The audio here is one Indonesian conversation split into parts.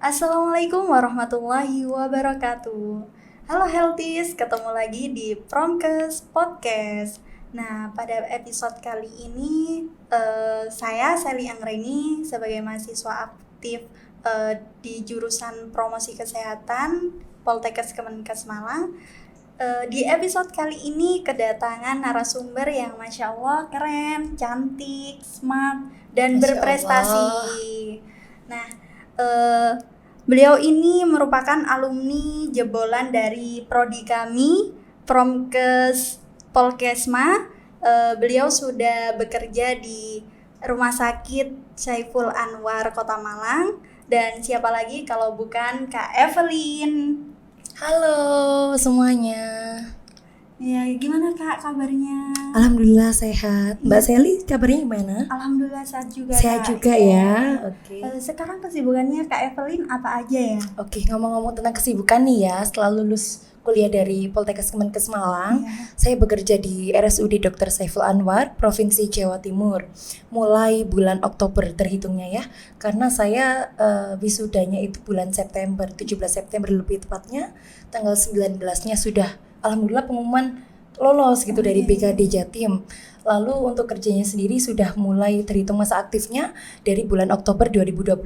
Assalamualaikum warahmatullahi wabarakatuh. Halo Healthies, ketemu lagi di Promkes Podcast. Nah, pada episode kali ini saya Sally Anggreni sebagai mahasiswa aktif di jurusan Promosi Kesehatan Poltekkes Kemenkes Malang. Di episode kali ini kedatangan narasumber yang Masya Allah keren, cantik, smart, dan Masya berprestasi. Allah. Nah, beliau ini merupakan alumni jebolan dari prodi kami, Promkes Polkesma. Beliau sudah bekerja di Rumah Sakit Saiful Anwar Kota Malang. Dan siapa lagi kalau bukan Kak Evelyn. Halo semuanya. Ya, gimana Kak kabarnya? Alhamdulillah sehat. Mbak Sally kabarnya gimana? Alhamdulillah sehat juga. Sehat Kak. juga ya. Oke. Sekarang kesibukannya Kak Evelyn apa aja ya? Oke, ngomong-ngomong tentang kesibukan nih ya, setelah lulus kuliah dari Poltekkes Kemenkes Malang, saya bekerja di RSUD Dr. Saiful Anwar, Provinsi Jawa Timur. Mulai bulan Oktober terhitungnya ya, karena saya wisudanya itu bulan September, 17 September lebih tepatnya, tanggal 19-nya sudah alhamdulillah pengumuman lolos gitu dari BKD Jatim. Lalu untuk kerjanya sendiri sudah mulai terhitung masa aktifnya dari bulan Oktober 2022.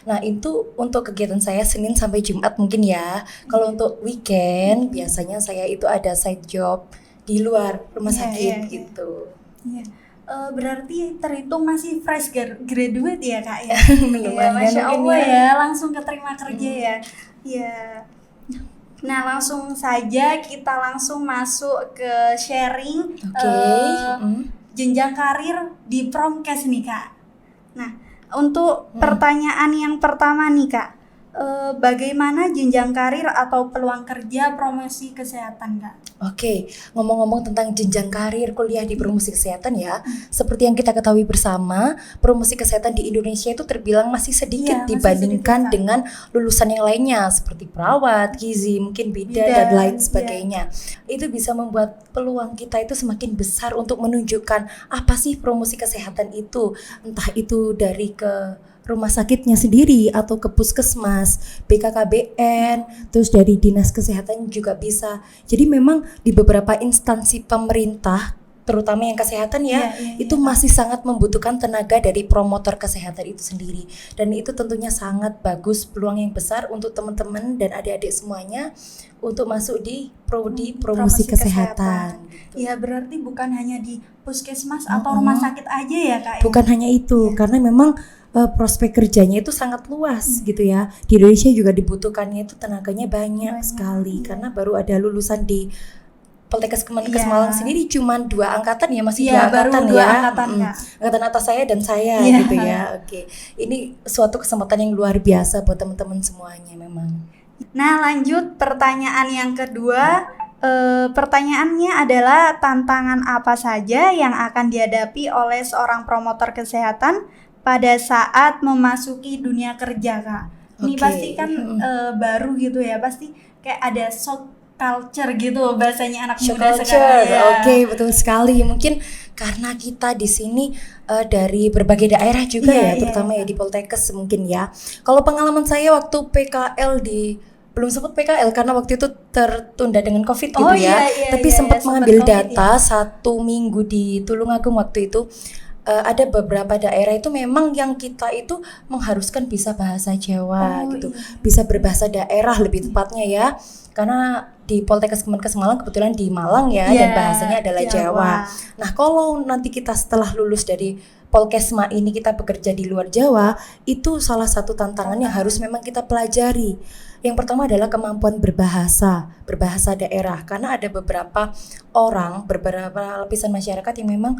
Nah itu untuk kegiatan saya Senin sampai Jumat mungkin ya. Kalau untuk weekend biasanya saya itu ada side job di luar rumah sakit gitu. Iya. Berarti terhitung masih fresh graduate ya Kak ya? Lumayan Masya Allah mungkin ya, langsung keterima kerja ya. Iya. Nah langsung saja kita langsung masuk ke sharing jenjang karir di Promkes nih Kak. Nah untuk pertanyaan yang pertama nih Kak, bagaimana jenjang karir atau peluang kerja promosi kesehatan Kak? Oke, ngomong-ngomong tentang jenjang karir kuliah di promosi kesehatan ya, seperti yang kita ketahui bersama, promosi kesehatan di Indonesia itu terbilang masih sedikit dibandingkan dengan lulusan yang lainnya seperti perawat, gizi, mungkin bidan dan lain sebagainya. Itu bisa membuat peluang kita itu semakin besar untuk menunjukkan apa sih promosi kesehatan itu, entah itu dari ke rumah sakitnya sendiri atau ke puskesmas, BKKBN, terus dari dinas kesehatan juga bisa. Jadi memang di beberapa instansi pemerintah, terutama yang kesehatan itu masih sangat membutuhkan tenaga dari promotor kesehatan itu sendiri. Dan itu tentunya sangat bagus, peluang yang besar untuk teman-teman dan adik-adik semuanya untuk masuk di prodi promosi kesehatan. Ya berarti bukan hanya di puskesmas atau rumah sakit aja ya Kak? Bukan hanya itu, karena memang prospek kerjanya itu sangat luas gitu ya. Di Indonesia juga dibutuhkannya itu tenaganya banyak sekali karena baru ada lulusan di Poltekkes Kemenkes Malang sendiri cuma 2 angkatan ya, masih 2 angkatan ya. Angkatan atas saya dan saya gitu ya. Oke. Ini suatu kesempatan yang luar biasa buat teman-teman semuanya memang. Nah, lanjut pertanyaan yang kedua. Pertanyaannya adalah tantangan apa saja yang akan dihadapi oleh seorang promotor kesehatan pada saat memasuki dunia kerja Kak? Ini pasti kan baru gitu ya, pasti kayak ada shock culture gitu bahasanya anak muda sekarang ya. Oke, betul sekali. Mungkin karena kita di sini dari berbagai daerah juga terutama ya di Poltekkes mungkin ya. Kalau pengalaman saya waktu PKL belum sempat PKL karena waktu itu tertunda dengan COVID gitu tapi sempat mengambil data 1 minggu di Tulungagung waktu itu. Ada beberapa daerah itu memang yang kita itu mengharuskan bisa bahasa Jawa gitu, bisa berbahasa daerah lebih tepatnya ya, karena di Poltekkes Kemenkes Malang kebetulan di Malang dan bahasanya adalah Jawa. Nah kalau nanti kita setelah lulus dari Polkesma ini kita bekerja di luar Jawa, itu salah satu tantangan yang harus memang kita pelajari. Yang pertama adalah kemampuan berbahasa daerah, karena ada beberapa lapisan masyarakat yang memang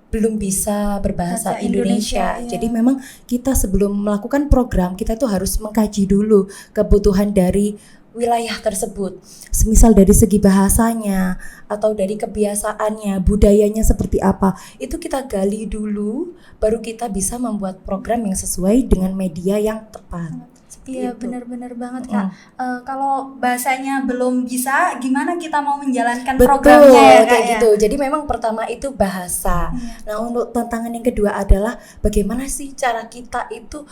belum bisa berbahasa Indonesia. Jadi memang kita sebelum melakukan program kita itu harus mengkaji dulu kebutuhan dari wilayah tersebut. Semisal dari segi bahasanya atau dari kebiasaannya, budayanya seperti apa. Itu kita gali dulu baru kita bisa membuat program yang sesuai dengan media yang tepat. Seperti Iya, itu. benar-benar banget Kak. Kalau bahasanya belum bisa, gimana kita mau menjalankan Betul, programnya ya Kak kayak ya? gitu. Jadi memang pertama itu bahasa. Iya. Nah, untuk tantangan yang kedua adalah bagaimana sih cara kita itu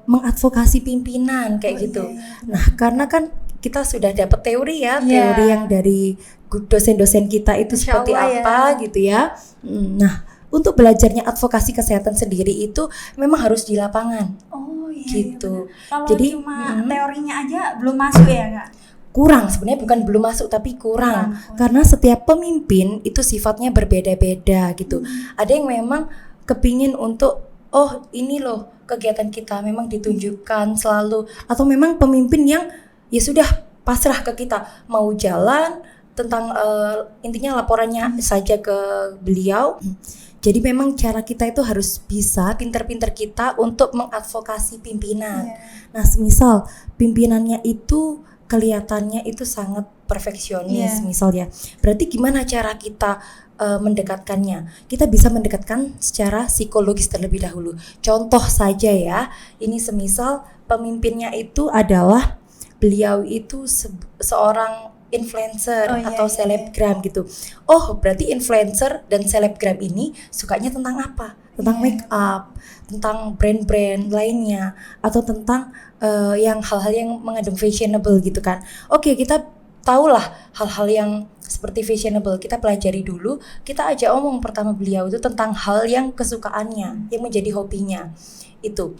mengadvokasi pimpinan kayak Oh, gitu. iya, iya. Nah, karena kan kita sudah dapat teori ya, Iya. teori yang dari dosen-dosen kita itu Masya seperti Allah ya. apa gitu ya. Nah, untuk belajarnya advokasi kesehatan sendiri itu memang harus di lapangan. Oh iya, Gitu. iya benar. Kalau Jadi, cuma teorinya aja belum masuk ya Kak? kurang sebenarnya, bukan belum masuk tapi kurang. Kurang. Karena setiap pemimpin itu sifatnya berbeda-beda gitu. Ada yang memang kepingin untuk oh ini loh kegiatan kita memang ditunjukkan selalu, atau memang pemimpin yang ya sudah pasrah ke kita mau jalan tentang intinya laporannya saja ke beliau. Jadi memang cara kita itu harus bisa pinter-pinter kita untuk mengadvokasi pimpinan. Iya. Nah, semisal pimpinannya itu kelihatannya itu sangat perfeksionis Iya. misalnya. Berarti gimana cara kita mendekatkannya? Kita bisa mendekatkan secara psikologis terlebih dahulu. Contoh saja ya, ini semisal pemimpinnya itu adalah beliau itu seorang influencer Oh, iya, atau iya, selebgram gitu. Oh, berarti influencer dan selebgram ini sukanya tentang apa? Tentang Iya. make up, tentang brand-brand lainnya, atau tentang yang hal-hal yang mengandung fashionable gitu kan. Oke, kita tahulah hal-hal yang seperti fashionable, kita pelajari dulu, kita ajak omong pertama beliau itu tentang hal yang kesukaannya, yang menjadi hobinya. Itu.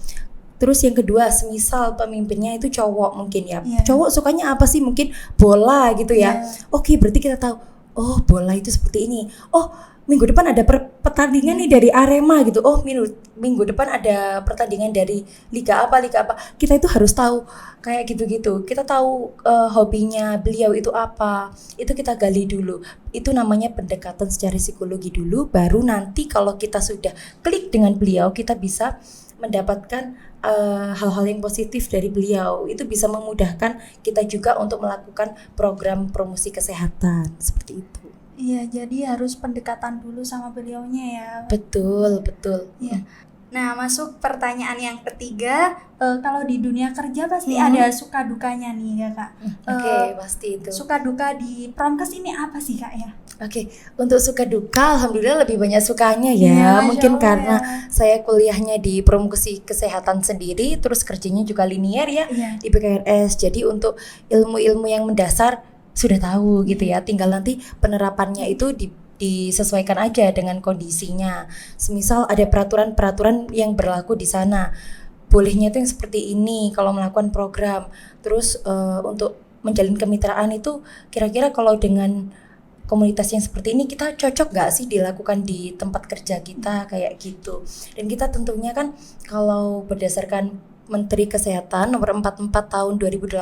Terus yang kedua, semisal pemimpinnya itu cowok mungkin ya. Iya. Cowok sukanya apa sih? Mungkin bola gitu ya. Iya. Oke, berarti kita tahu, oh bola itu seperti ini. Oh, minggu depan ada pertandingan nih dari Arema gitu. Oh, minggu depan ada pertandingan dari liga apa. Kita itu harus tahu kayak gitu-gitu. Kita tahu hobinya beliau itu apa. Itu kita gali dulu. Itu namanya pendekatan secara psikologi dulu, baru nanti kalau kita sudah klik dengan beliau, kita bisa mendapatkan hal-hal yang positif dari beliau. Itu bisa memudahkan kita juga untuk melakukan program promosi kesehatan seperti itu. Iya, jadi harus pendekatan dulu sama beliaunya ya. Betul. Iya. Nah, masuk pertanyaan yang ketiga, kalau di dunia kerja pasti ada suka dukanya nih ya Kak. Oke, pasti itu. Suka duka di Promkes ini apa sih Kak ya? Oke, untuk suka duka alhamdulillah lebih banyak sukanya Iya, ya. Masya Mungkin Allah karena ya. saya kuliahnya di promosi kesehatan sendiri, terus kerjanya juga linear ya Iya. di PKRS. Jadi untuk ilmu-ilmu yang mendasar sudah tahu gitu ya. Tinggal nanti penerapannya itu disesuaikan aja dengan kondisinya. Semisal ada peraturan-peraturan yang berlaku di sana. Bolehnya itu yang seperti ini kalau melakukan program. Terus untuk menjalin kemitraan itu kira-kira kalau dengan komunitas yang seperti ini kita cocok gak sih dilakukan di tempat kerja kita kayak gitu. Dan kita tentunya kan kalau berdasarkan Menteri Kesehatan nomor 44 tahun 2018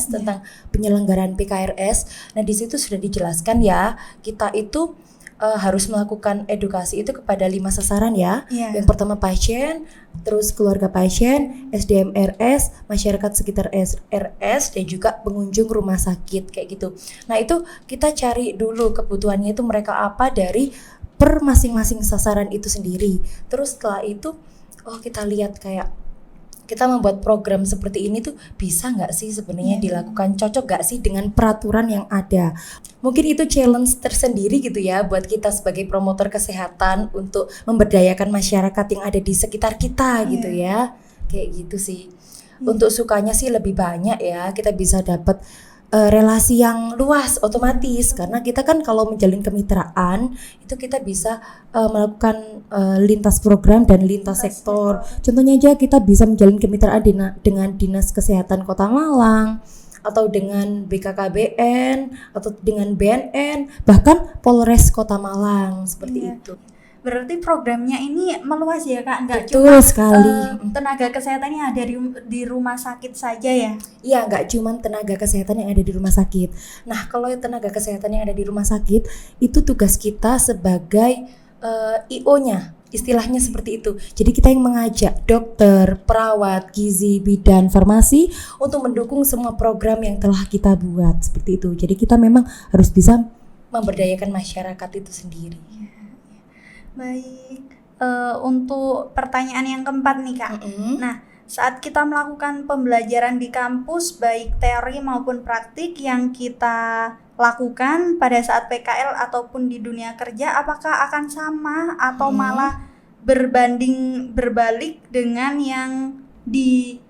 tentang penyelenggaraan PKRS, nah di situ sudah dijelaskan ya, kita itu harus melakukan edukasi itu kepada 5 sasaran ya. Iya. Yang pertama pasien, terus keluarga pasien, SDM RS, masyarakat sekitar RS, dan juga pengunjung rumah sakit kayak gitu. Nah itu kita cari dulu kebutuhannya itu mereka apa dari per masing-masing sasaran itu sendiri. Terus setelah itu, kita lihat kayak kita membuat program seperti ini tuh bisa nggak sih sebenarnya dilakukan, cocok nggak sih dengan peraturan yang ada. Mungkin itu challenge tersendiri gitu ya buat kita sebagai promotor kesehatan untuk memberdayakan masyarakat yang ada di sekitar kita gitu ya. Kayak gitu sih. Untuk sukanya sih lebih banyak ya, kita bisa dapat relasi yang luas otomatis, karena kita kan kalau menjalin kemitraan itu kita bisa melakukan lintas program dan lintas sektor. Contohnya aja kita bisa menjalin kemitraan dengan Dinas Kesehatan Kota Malang, atau dengan BKKBN, atau dengan BNN, bahkan Polres Kota Malang seperti itu. Berarti programnya ini meluas ya Kak, nggak Betul cuma sekali. Tenaga kesehatan yang ada di rumah sakit saja ya? Iya, nggak cuma tenaga kesehatan yang ada di rumah sakit. Nah, kalau tenaga kesehatan yang ada di rumah sakit, itu tugas kita sebagai IO-nya, istilahnya seperti itu. Jadi kita yang mengajak dokter, perawat, gizi, bidan, farmasi untuk mendukung semua program yang telah kita buat seperti itu. Jadi kita memang harus bisa memberdayakan masyarakat itu sendiri. Baik, untuk pertanyaan yang keempat nih Kak. Nah, saat kita melakukan pembelajaran di kampus, baik teori maupun praktik yang kita lakukan pada saat PKL ataupun di dunia kerja, apakah akan sama atau malah berbalik dengan yang di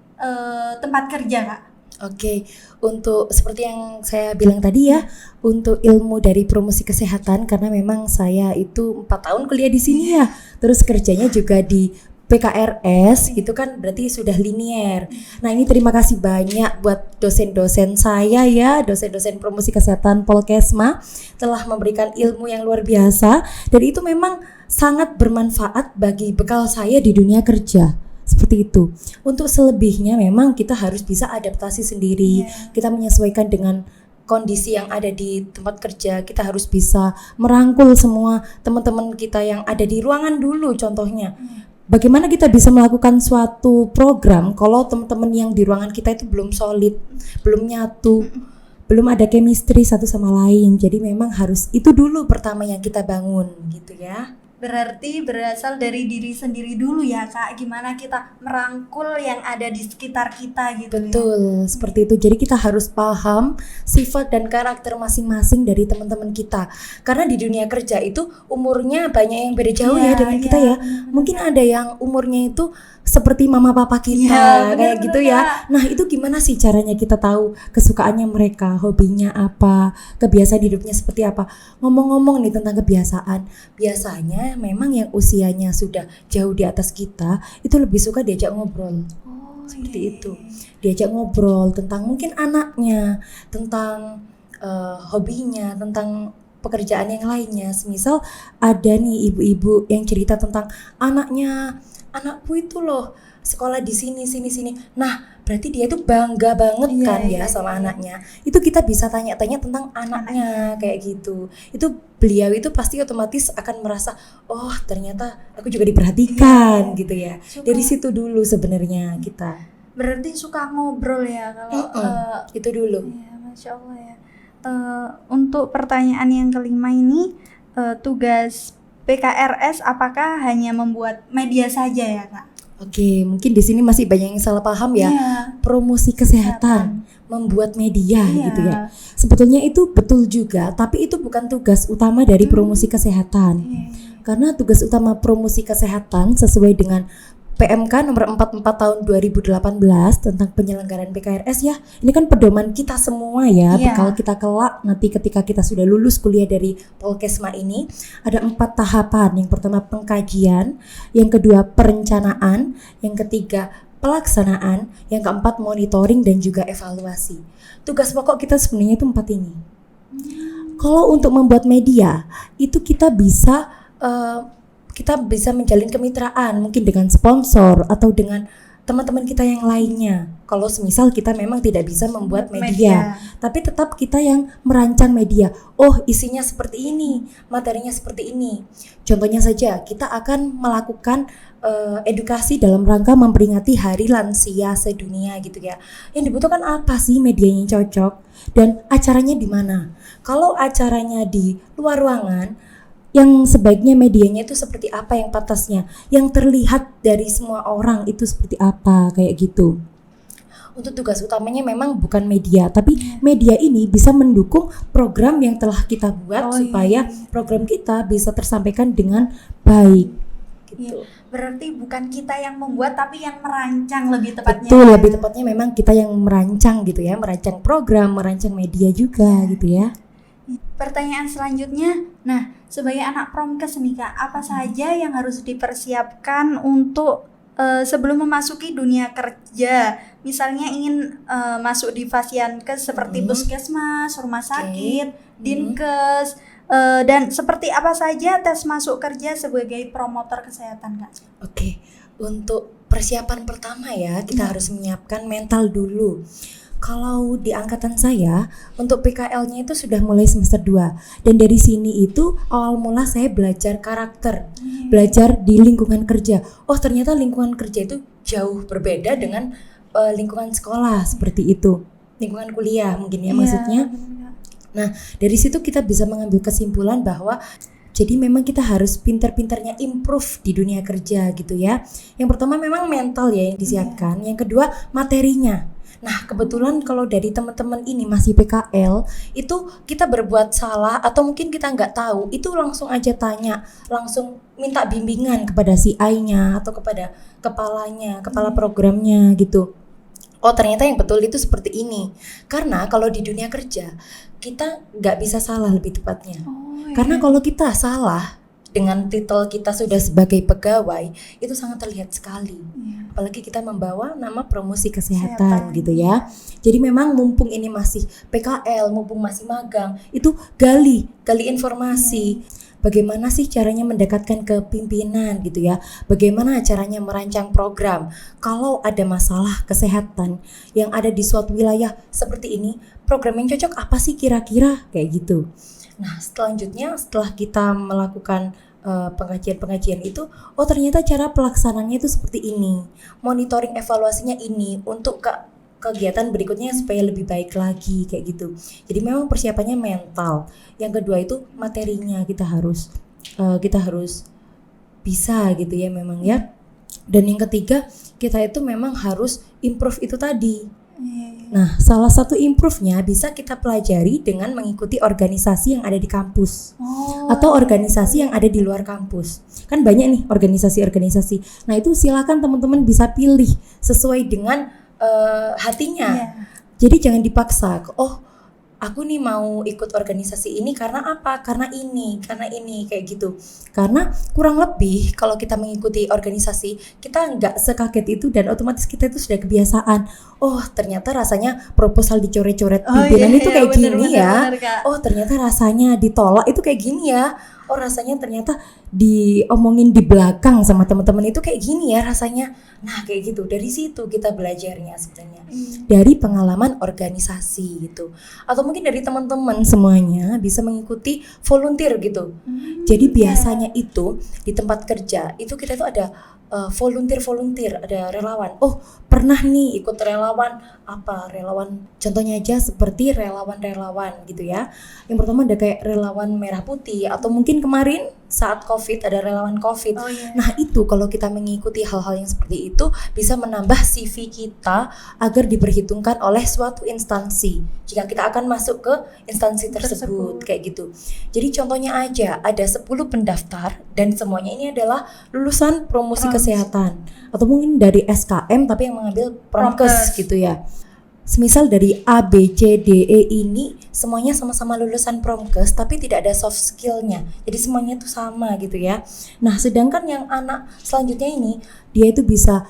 tempat kerja, Kak? Oke, untuk seperti yang saya bilang tadi ya, untuk ilmu dari promosi kesehatan, karena memang saya itu 4 tahun kuliah di sini ya, terus kerjanya juga di PKRS, itu kan berarti sudah linier. Nah ini terima kasih banyak buat dosen-dosen saya ya, dosen-dosen promosi kesehatan Polkesma telah memberikan ilmu yang luar biasa, dan itu memang sangat bermanfaat bagi bekal saya di dunia kerja. Seperti itu. Untuk selebihnya memang kita harus bisa adaptasi sendiri. Kita menyesuaikan dengan kondisi yang ada di tempat kerja. Kita harus bisa merangkul semua teman-teman kita yang ada di ruangan dulu contohnya. Bagaimana kita bisa melakukan suatu program kalau teman-teman yang di ruangan kita itu belum solid, belum nyatu, belum ada chemistry satu sama lain. Jadi memang harus itu dulu pertama yang kita bangun gitu ya. Berarti berasal dari diri sendiri dulu ya, Kak. Gimana kita merangkul yang ada di sekitar kita gitu. Betul, seperti itu. Jadi kita harus paham sifat dan karakter masing-masing dari teman-teman kita. Karena di dunia kerja itu umurnya banyak yang beda jauh ya dengan kita ya. Mungkin ada yang umurnya itu seperti mama papa kita kayak gitu ya. Nah itu gimana sih caranya kita tahu kesukaannya mereka, hobinya apa, kebiasaan hidupnya seperti apa. Ngomong-ngomong nih tentang kebiasaan, biasanya memang yang usianya sudah jauh di atas kita itu lebih suka diajak ngobrol. Seperti itu, diajak ngobrol tentang mungkin anaknya, tentang hobinya, tentang pekerjaan yang lainnya. Semisal ada nih ibu-ibu yang cerita tentang anakku itu loh sekolah di sini. Nah, berarti dia itu bangga banget sama anaknya. Itu kita bisa tanya-tanya tentang anaknya kayak gitu. Itu beliau itu pasti otomatis akan merasa, oh ternyata aku juga diperhatikan gitu ya. Dari situ dulu sebenarnya kita. Berarti suka ngobrol ya kalau itu dulu. Ya, Masya Allah ya. Untuk pertanyaan yang kelima ini, tugas PKRS apakah hanya membuat media saja ya, Kak? Oke, mungkin di sini masih banyak yang salah paham ya. Promosi kesehatan, membuat media gitu ya. Sebetulnya itu betul juga, tapi itu bukan tugas utama dari promosi kesehatan. Karena tugas utama promosi kesehatan sesuai dengan PMK nomor 44 tahun 2018 tentang penyelenggaraan PKRS ya. Ini kan pedoman kita semua ya, bekal kita kelak nanti ketika kita sudah lulus kuliah dari Polkesma ini. Ada 4 tahapan. Yang pertama pengkajian, yang kedua perencanaan, yang ketiga pelaksanaan, yang keempat monitoring dan juga evaluasi. Tugas pokok kita sebenarnya itu 4 ini. Kalau untuk membuat media, itu kita bisa menjalin kemitraan mungkin dengan sponsor atau dengan teman-teman kita yang lainnya. Kalau semisal kita memang tidak bisa membuat media, tapi tetap kita yang merancang media. Oh, isinya seperti ini, materinya seperti ini. Contohnya saja, kita akan melakukan edukasi dalam rangka memperingati Hari Lansia Sedunia gitu ya. Yang dibutuhkan apa sih medianya yang cocok dan acaranya di mana? Kalau acaranya di luar ruangan, yang sebaiknya medianya itu seperti apa yang pantasnya, yang terlihat dari semua orang itu seperti apa kayak gitu. Untuk tugas utamanya memang bukan media, tapi media ini bisa mendukung program yang telah kita buat supaya program kita bisa tersampaikan dengan baik gitu. Berarti bukan kita yang membuat tapi yang merancang lebih tepatnya. Betul, lebih tepatnya memang kita yang merancang gitu ya, merancang program, merancang media juga gitu ya. Pertanyaan selanjutnya, nah sebagai anak promkes nih Kak, apa saja yang harus dipersiapkan untuk sebelum memasuki dunia kerja? Misalnya ingin masuk di Fasiankes seperti puskesmas, rumah sakit, dinkes, dan seperti apa saja tes masuk kerja sebagai promotor kesehatan Kak? Oke, untuk persiapan pertama ya kita harus menyiapkan mental dulu. Kalau di angkatan saya untuk PKL-nya itu sudah mulai semester 2 dan dari sini itu awal mula saya belajar karakter, belajar di lingkungan kerja. Oh ternyata lingkungan kerja itu jauh berbeda dengan lingkungan sekolah seperti itu, lingkungan kuliah mungkin ya maksudnya. Nah dari situ kita bisa mengambil kesimpulan bahwa Jadi memang kita harus pintar-pintarnya improve di dunia kerja gitu ya. Yang pertama memang mental ya yang disiapkan. Yang kedua materinya. Nah kebetulan kalau dari teman-teman ini masih PKL, itu kita berbuat salah atau mungkin kita nggak tahu, itu langsung aja tanya, langsung minta bimbingan kepada CI-nya atau kepada kepala programnya gitu. Oh ternyata yang betul itu seperti ini. Karena kalau di dunia kerja kita nggak bisa salah lebih tepatnya. Karena kalau kita salah dengan titel kita sudah sebagai pegawai itu sangat terlihat sekali. Apalagi kita membawa nama promosi kesehatan gitu ya. Jadi memang mumpung ini masih PKL, mumpung masih magang, itu gali informasi. Bagaimana sih caranya mendekatkan ke pimpinan gitu ya. Bagaimana caranya merancang program. Kalau ada masalah kesehatan yang ada di suatu wilayah seperti ini, program yang cocok apa sih kira-kira kayak gitu. Nah selanjutnya setelah kita melakukan pengajian itu, oh ternyata cara pelaksanaannya itu seperti ini, monitoring evaluasinya ini untuk kegiatan berikutnya supaya lebih baik lagi kayak gitu. Jadi memang persiapannya mental. Yang kedua itu materinya kita harus bisa gitu ya memang ya. Dan yang ketiga kita itu memang harus improve itu tadi. Nah, salah satu improve-nya bisa kita pelajari dengan mengikuti organisasi yang ada di kampus atau organisasi yang ada di luar kampus. Kan banyak nih organisasi-organisasi. Nah, itu silakan teman-teman bisa pilih sesuai dengan hatinya. Jadi jangan dipaksa. Oh, aku nih mau ikut organisasi ini karena apa? Karena ini kayak gitu. Karena kurang lebih kalau kita mengikuti organisasi, kita nggak sekaget itu dan otomatis kita itu sudah kebiasaan. Oh, ternyata rasanya proposal dicoret-coret pimpinan itu kayak gini ya. Oh, ternyata rasanya ditolak itu kayak gini ya. Oh, rasanya ternyata diomongin di belakang sama teman-teman itu kayak gini ya rasanya. Nah, kayak gitu. Dari situ kita belajarnya sebenarnya. Dari pengalaman organisasi gitu. Atau mungkin dari teman-teman semuanya bisa mengikuti volunteer gitu. Jadi biasanya itu di tempat kerja itu kita itu ada volunteer, ada relawan. Oh, pernah nih ikut relawan apa? Relawan contohnya aja seperti relawan gitu ya. Yang pertama ada kayak relawan merah putih atau mungkin kemarin saat Covid ada relawan Covid. Nah, itu kalau kita mengikuti hal-hal yang seperti itu bisa menambah CV kita agar diperhitungkan oleh suatu instansi. Jika kita akan masuk ke instansi tersebut kayak gitu. Jadi contohnya aja ada 10 pendaftar dan semuanya ini adalah lulusan promosi kesehatan atau mungkin dari SKM tapi yang mengambil promkes gitu ya. Semisal dari A, B, C, D, E ini semuanya sama-sama lulusan promkes tapi tidak ada soft skillnya. Jadi semuanya itu sama gitu ya. Nah sedangkan yang anak selanjutnya ini dia itu bisa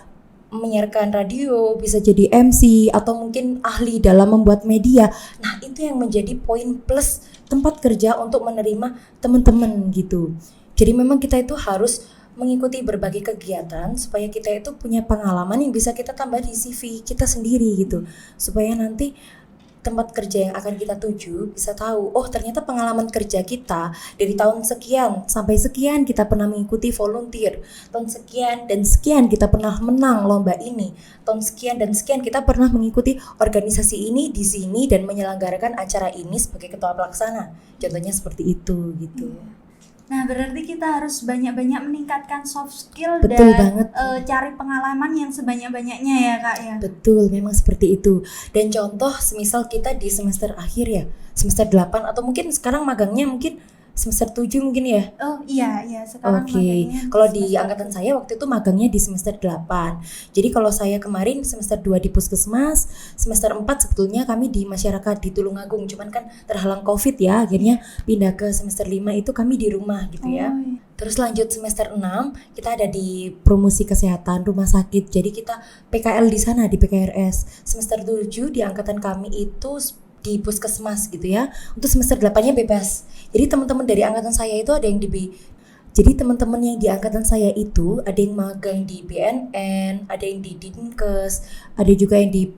menyiarkan radio, bisa jadi MC atau mungkin ahli dalam membuat media. Nah itu yang menjadi poin plus tempat kerja untuk menerima teman-teman gitu. Jadi memang kita itu harus mengikuti berbagai kegiatan supaya kita itu punya pengalaman yang bisa kita tambah di CV kita sendiri gitu. Supaya nanti tempat kerja yang akan kita tuju bisa tahu, oh ternyata pengalaman kerja kita dari tahun sekian sampai sekian kita pernah mengikuti volunteer, tahun sekian dan sekian kita pernah menang lomba ini, tahun sekian dan sekian kita pernah mengikuti organisasi ini di sini dan menyelenggarakan acara ini sebagai ketua pelaksana. Contohnya seperti itu gitu. Nah, berarti kita harus banyak-banyak meningkatkan soft skill. Betul dan banget. Cari pengalaman yang sebanyak-banyaknya ya Kak ya. Betul, memang seperti itu. Dan contoh semisal kita di semester akhir ya, semester 8 atau mungkin sekarang magangnya mungkin semester 7 mungkin ya. Oh iya sekarang Oke. Kalau di angkatan saya waktu itu magangnya di semester 8. Jadi kalau saya kemarin semester 2 di Puskesmas, semester 4 sebetulnya kami di masyarakat di Tulungagung, cuman kan terhalang Covid ya, akhirnya pindah ke semester 5 itu kami di rumah gitu ya. Terus lanjut semester 6 kita ada di promosi kesehatan rumah sakit. Jadi kita PKL di sana di PKRS. Semester 7 di angkatan kami itu di Puskesmas gitu ya. Untuk semester 8-nya bebas. Jadi teman-teman dari angkatan saya itu ada yang Jadi teman-teman yang di angkatan saya itu ada yang magang di BNN, ada yang di Dinkes, ada juga yang di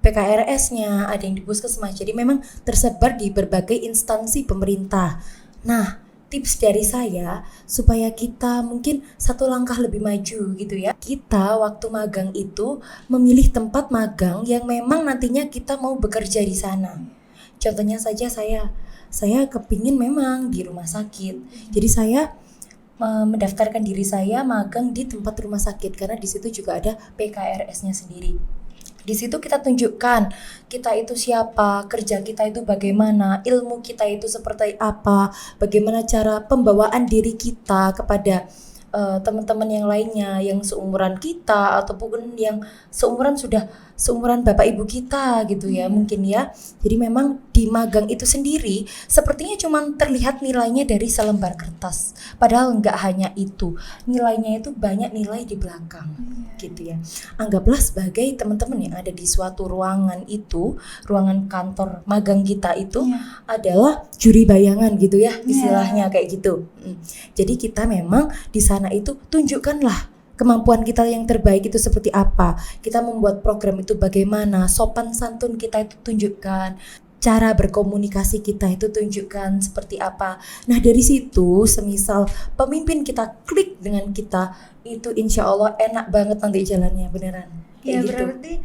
PKRS-nya, ada yang di Puskesmas. Jadi memang tersebar di berbagai instansi pemerintah. Nah, tips dari saya supaya kita mungkin satu langkah lebih maju gitu ya. Kita waktu magang itu memilih tempat magang yang memang nantinya kita mau bekerja di sana. Contohnya saja saya saya kepingin memang di rumah sakit. Jadi saya mendaftarkan diri saya magang di tempat rumah sakit karena di situ juga ada PKRS-nya sendiri. Di situ kita tunjukkan kita itu siapa, kerja kita itu bagaimana, ilmu kita itu seperti apa, bagaimana cara pembawaan diri kita kepada teman-teman yang lainnya yang seumuran kita ataupun yang seumuran bapak ibu kita gitu ya mungkin ya. Jadi memang di magang itu sendiri sepertinya cuma terlihat nilainya dari selembar kertas, padahal enggak hanya itu, nilainya itu banyak nilai di belakang gitu ya. Anggaplah sebagai teman-teman yang ada di suatu ruangan itu, ruangan kantor magang kita itu adalah juri bayangan gitu ya istilahnya kayak gitu. Jadi kita memang di sana itu tunjukkanlah kemampuan kita yang terbaik itu seperti apa. Kita membuat program itu bagaimana, sopan santun kita itu tunjukkan, cara berkomunikasi kita itu tunjukkan seperti apa. Nah dari situ semisal pemimpin kita klik dengan kita, itu insya Allah enak banget nanti jalannya beneran. Ya gitu. berarti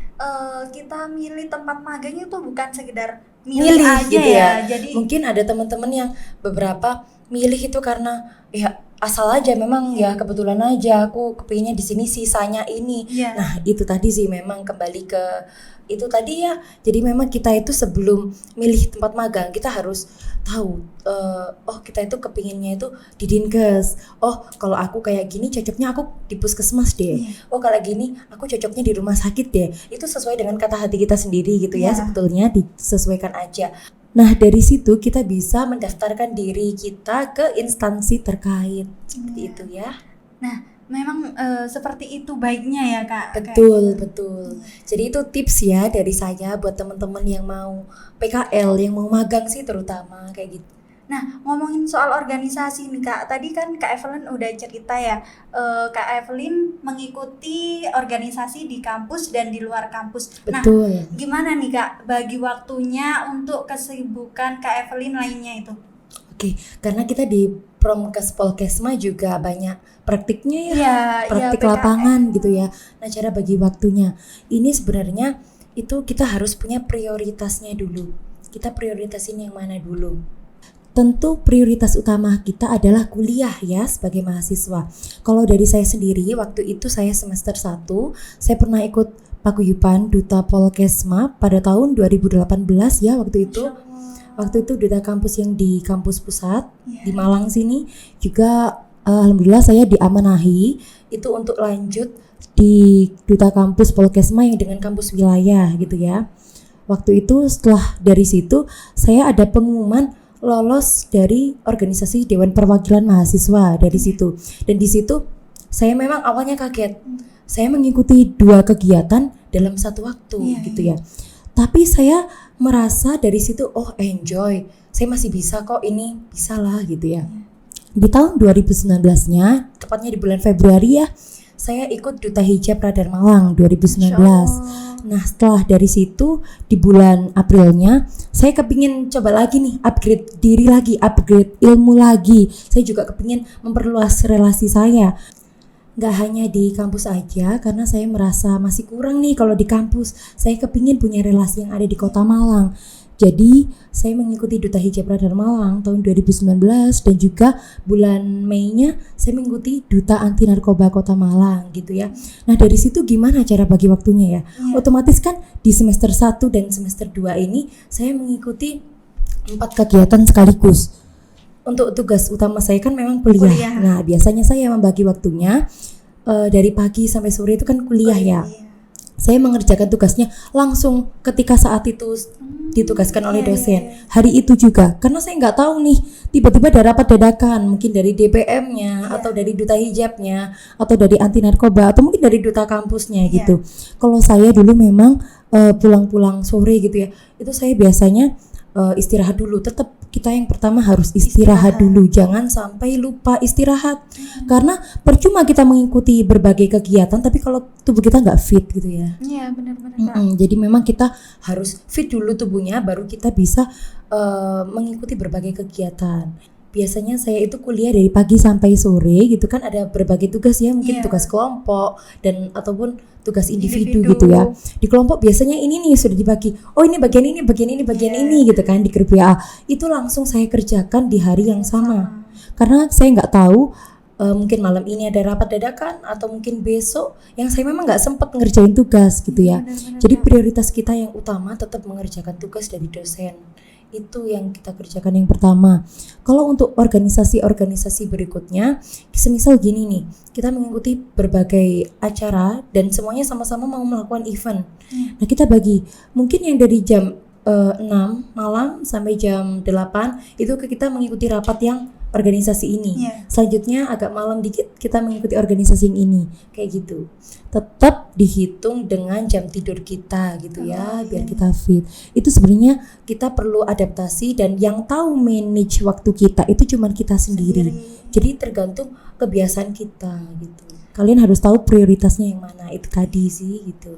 kita milih tempat magang itu bukan sekedar milih aja gitu ya. Jadi mungkin ada teman-teman yang beberapa milih itu karena ya asal aja memang ya kebetulan aja aku kepinginnya di sini sisanya ini. Nah itu tadi sih memang kembali ke itu tadi ya. Jadi memang kita itu sebelum milih tempat magang kita harus tahu oh kita itu kepinginnya itu di Dinkes. Oh kalau aku kayak gini cocoknya aku di puskesmas deh. Oh kalau gini aku cocoknya di rumah sakit deh. Itu sesuai dengan kata hati kita sendiri gitu ya. Sebetulnya disesuaikan aja. Nah dari situ kita bisa mendaftarkan diri kita ke instansi terkait seperti itu ya. Nah memang seperti itu baiknya ya Kak. Betul. Jadi itu tips ya dari saya buat teman-teman yang mau PKL, yang mau magang sih terutama kayak gitu. Nah ngomongin soal organisasi nih Kak, tadi kan Kak Evelyn udah cerita ya, Kak Evelyn mengikuti organisasi di kampus dan di luar kampus. Betul. Nah gimana nih Kak bagi waktunya untuk kesibukan Kak Evelyn lainnya itu? Oke, karena kita di Promkes Polkesma juga banyak praktiknya ya, praktik lapangan gitu ya. Nah cara bagi waktunya ini sebenarnya itu kita harus punya prioritasnya dulu. Kita prioritasin yang mana dulu? Tentu prioritas utama kita adalah kuliah ya sebagai mahasiswa. Kalau dari saya sendiri waktu itu saya semester 1, saya pernah ikut paguyuban Duta Polkesma pada tahun 2018 ya waktu itu. Waktu itu Duta kampus yang di kampus pusat di Malang sini juga alhamdulillah saya diamanahi itu untuk lanjut di Duta kampus Polkesma yang dengan kampus wilayah gitu ya. Waktu itu setelah dari situ saya ada pengumuman lolos dari organisasi Dewan Perwakilan Mahasiswa dari situ. Dan di situ saya memang awalnya kaget. Saya mengikuti 2 kegiatan dalam satu waktu gitu ya. Tapi saya merasa dari situ oh enjoy. Saya masih bisa kok ini, bisa lah gitu ya. Di tahun 2019-nya, tepatnya di bulan Februari ya, saya ikut Duta Hijab Radar Malang 2019. Nah setelah dari situ di bulan Aprilnya saya kepingin coba lagi nih upgrade diri lagi, upgrade ilmu lagi. Saya juga kepingin memperluas relasi saya. Gak hanya di kampus aja karena saya merasa masih kurang nih kalau di kampus. Saya kepingin punya relasi yang ada di kota Malang. Jadi saya mengikuti Duta Hijab Radar Malang tahun 2019 dan juga bulan Mei-nya saya mengikuti Duta Anti Narkoba Kota Malang gitu ya. Nah dari situ gimana cara bagi waktunya ya? Otomatis kan di semester 1 dan semester 2 ini saya mengikuti 4 kegiatan sekaligus. Untuk tugas utama saya kan memang kuliah. Nah biasanya saya membagi waktunya dari pagi sampai sore itu kan kuliah ya. Saya mengerjakan tugasnya langsung ketika saat itu ditugaskan oleh dosen. Hari itu juga, karena saya nggak tahu nih, tiba-tiba ada rapat dadakan, mungkin dari DPM-nya, atau dari Duta Hijabnya, atau dari anti narkoba, atau mungkin dari Duta kampusnya gitu. Kalau saya dulu memang pulang-pulang sore gitu ya, itu saya biasanya istirahat dulu. Tetap kita yang pertama harus istirahat dulu, jangan sampai lupa istirahat. Karena percuma kita mengikuti berbagai kegiatan tapi kalau tubuh kita nggak fit gitu ya. Iya benar-benar. Jadi memang kita harus fit dulu tubuhnya baru kita bisa mengikuti berbagai kegiatan. biasanya saya itu kuliah dari pagi sampai sore gitu kan, ada berbagai tugas ya, mungkin tugas kelompok dan ataupun tugas individu gitu ya. Di kelompok biasanya ini nih sudah dibagi, oh ini bagian ini, bagian ini gitu kan di grup WA. Itu langsung saya kerjakan di hari yang sama. Karena saya nggak tahu mungkin malam ini ada rapat dadakan atau mungkin besok yang saya memang nggak sempat ngerjain tugas gitu ya. Jadi prioritas kita yang utama tetap mengerjakan tugas dari dosen. Itu yang kita kerjakan yang pertama. Kalau untuk organisasi-organisasi berikutnya, semisal gini nih, kita mengikuti berbagai acara dan semuanya sama-sama mau melakukan event. Nah kita bagi, mungkin yang dari jam 6 malam sampai jam 8 itu kita mengikuti rapat yang organisasi ini. Selanjutnya agak malam dikit kita mengikuti organisasi yang ini, kayak gitu. Tetap dihitung dengan jam tidur kita gitu ya, biar kita fit. Itu sebenarnya kita perlu adaptasi, dan yang tahu manage waktu kita itu cuma kita sendiri. Jadi tergantung kebiasaan kita gitu. Kalian harus tahu prioritasnya yang mana, itu tadi sih gitu.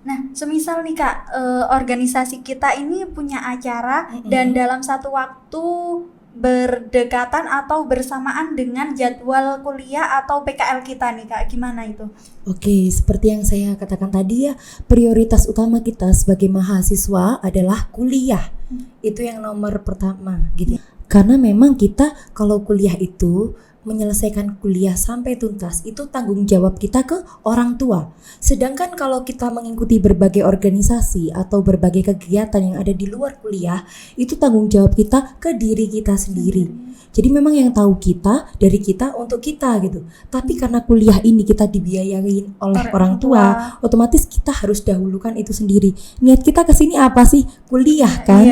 Nah, semisal nih Kak, organisasi kita ini punya acara dan dalam satu waktu berdekatan atau bersamaan dengan jadwal kuliah atau PKL kita nih Kak, gimana itu? Oke, seperti yang saya katakan tadi ya, prioritas utama kita sebagai mahasiswa adalah kuliah. Itu yang nomor pertama gitu. Karena memang kita kalau kuliah itu menyelesaikan kuliah sampai tuntas itu tanggung jawab kita ke orang tua. Sedangkan kalau kita mengikuti berbagai organisasi atau berbagai kegiatan yang ada di luar kuliah, itu tanggung jawab kita ke diri kita sendiri. Jadi memang yang tahu kita dari kita untuk kita gitu. Tapi karena kuliah ini kita dibiayain oleh orang tua, otomatis kita harus dahulukan itu sendiri. Niat kita kesini apa sih? Kuliah kan?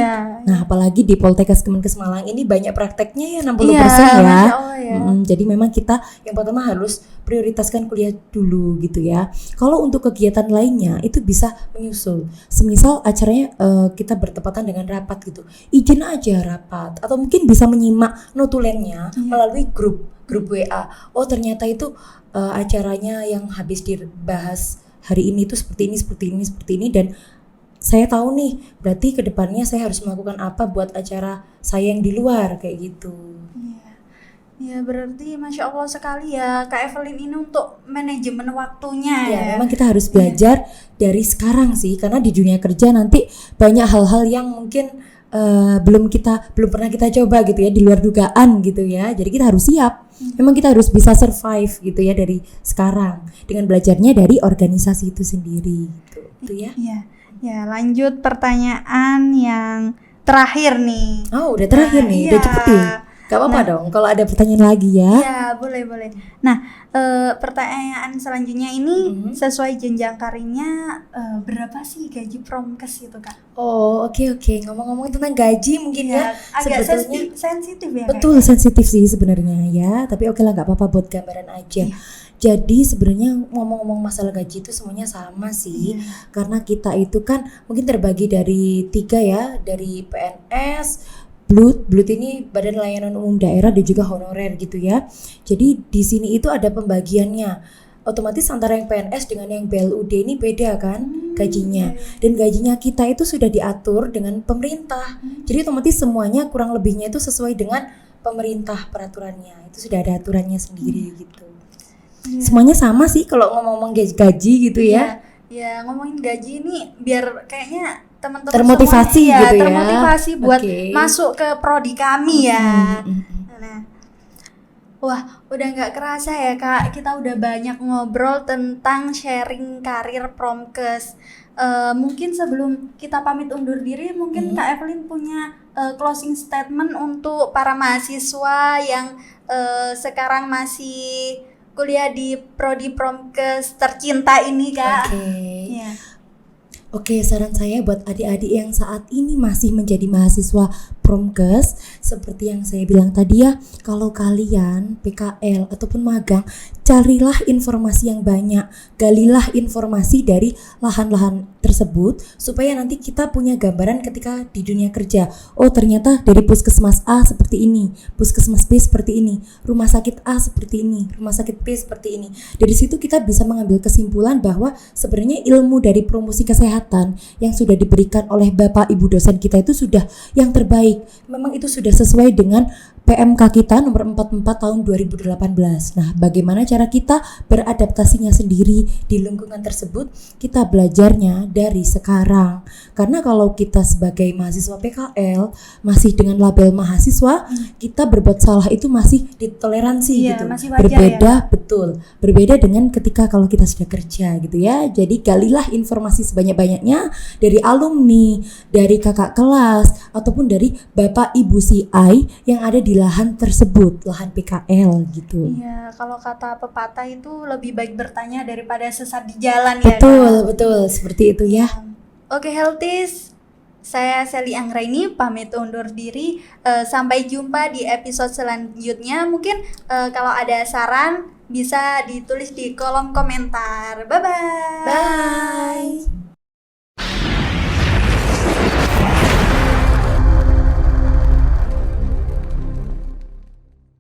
Nah apalagi di Poltekkes Kemenkes Malang ini banyak prakteknya ya 60% ya. Jadi memang kita yang pertama harus prioritaskan kuliah dulu gitu ya. Kalau untuk kegiatan lainnya itu bisa menyusul. Semisal acaranya kita bertepatan dengan rapat gitu, izin aja rapat, atau mungkin bisa menyimak notulennya melalui grup WA. Oh ternyata itu acaranya yang habis dibahas hari ini itu seperti ini dan saya tahu nih, berarti kedepannya saya harus melakukan apa buat acara saya yang di luar kayak gitu. Ya berarti Masya Allah sekali ya Kak Evelyn ini untuk manajemen waktunya ya. Memang kita harus belajar dari sekarang sih, karena di dunia kerja nanti banyak hal-hal yang mungkin belum pernah kita coba gitu ya, di luar dugaan gitu ya. Jadi kita harus siap. Memang kita harus bisa survive gitu ya dari sekarang dengan belajarnya dari organisasi itu sendiri gitu ya. Ya lanjut pertanyaan yang terakhir nih. Oh udah terakhir nih, udah cepet ya. Gak apa-apa dong kalau ada pertanyaan lagi ya. Iya boleh. Nah pertanyaan selanjutnya ini sesuai jenjang karirnya, berapa sih gaji Promkes itu Kak? Oh oke. Ngomong-ngomong tentang gaji mungkin ya agak sensitif ya. Betul sensitif sih sebenarnya ya. Tapi oke lah gak apa-apa, buat gambaran aja. Jadi sebenarnya ngomong-ngomong masalah gaji itu semuanya sama sih. Karena kita itu kan mungkin terbagi dari 3 ya, dari PNS, Blut ini Badan Layanan Umum Daerah, dan juga honorer gitu ya. Jadi di sini itu ada pembagiannya. Otomatis antara yang PNS dengan yang BLUD ini beda kan gajinya. Dan gajinya kita itu sudah diatur dengan pemerintah. Jadi otomatis semuanya kurang lebihnya itu sesuai dengan pemerintah peraturannya. Itu sudah ada aturannya sendiri gitu. Semuanya sama sih kalau ngomong-ngomong gaji gitu ya. Ya ngomongin gaji ini biar kayaknya teman-teman termotivasi semuanya, gitu ya. Termotivasi buat masuk ke prodi kami ya. Nah, wah udah nggak kerasa ya Kak, kita udah banyak ngobrol tentang sharing karir Promkes. Mungkin sebelum kita pamit undur diri, mungkin Kak Evelyn punya closing statement untuk para mahasiswa yang sekarang masih kuliah di prodi Promkes tercinta ini Kak. Oke, saran saya buat adik-adik yang saat ini masih menjadi mahasiswa Promkes, seperti yang saya bilang tadi ya, kalau kalian PKL ataupun magang, carilah informasi yang banyak, galilah informasi dari lahan-lahan tersebut supaya nanti kita punya gambaran ketika di dunia kerja. Oh ternyata dari puskesmas A seperti ini, puskesmas B seperti ini, rumah sakit A seperti ini, rumah sakit B seperti ini. Dari situ kita bisa mengambil kesimpulan bahwa sebenarnya ilmu dari promosi kesehatan yang sudah diberikan oleh Bapak Ibu dosen kita itu sudah yang terbaik. Memang itu sudah sesuai dengan PMK kita nomor 44 tahun 2018. Nah, bagaimana cara kita beradaptasinya sendiri di lingkungan tersebut? Kita belajarnya dari sekarang. Karena kalau kita sebagai mahasiswa PKL masih dengan label mahasiswa, kita berbuat salah itu masih ditoleransi gitu. Masih wajar, berbeda betul. Berbeda dengan ketika kalau kita sudah kerja gitu ya. Jadi galilah informasi sebanyak-banyaknya dari alumni, dari kakak kelas ataupun dari Bapak Ibu CI yang ada di lahan tersebut, lahan PKL gitu. Iya, kalau kata pepatah itu lebih baik bertanya daripada sesat di jalan ya. Betul, seperti itu ya. Oke, Healthies, saya Sally Anggraini pamit undur diri. Sampai jumpa di episode selanjutnya. Mungkin kalau ada saran bisa ditulis di kolom komentar. Bye-bye. Bye.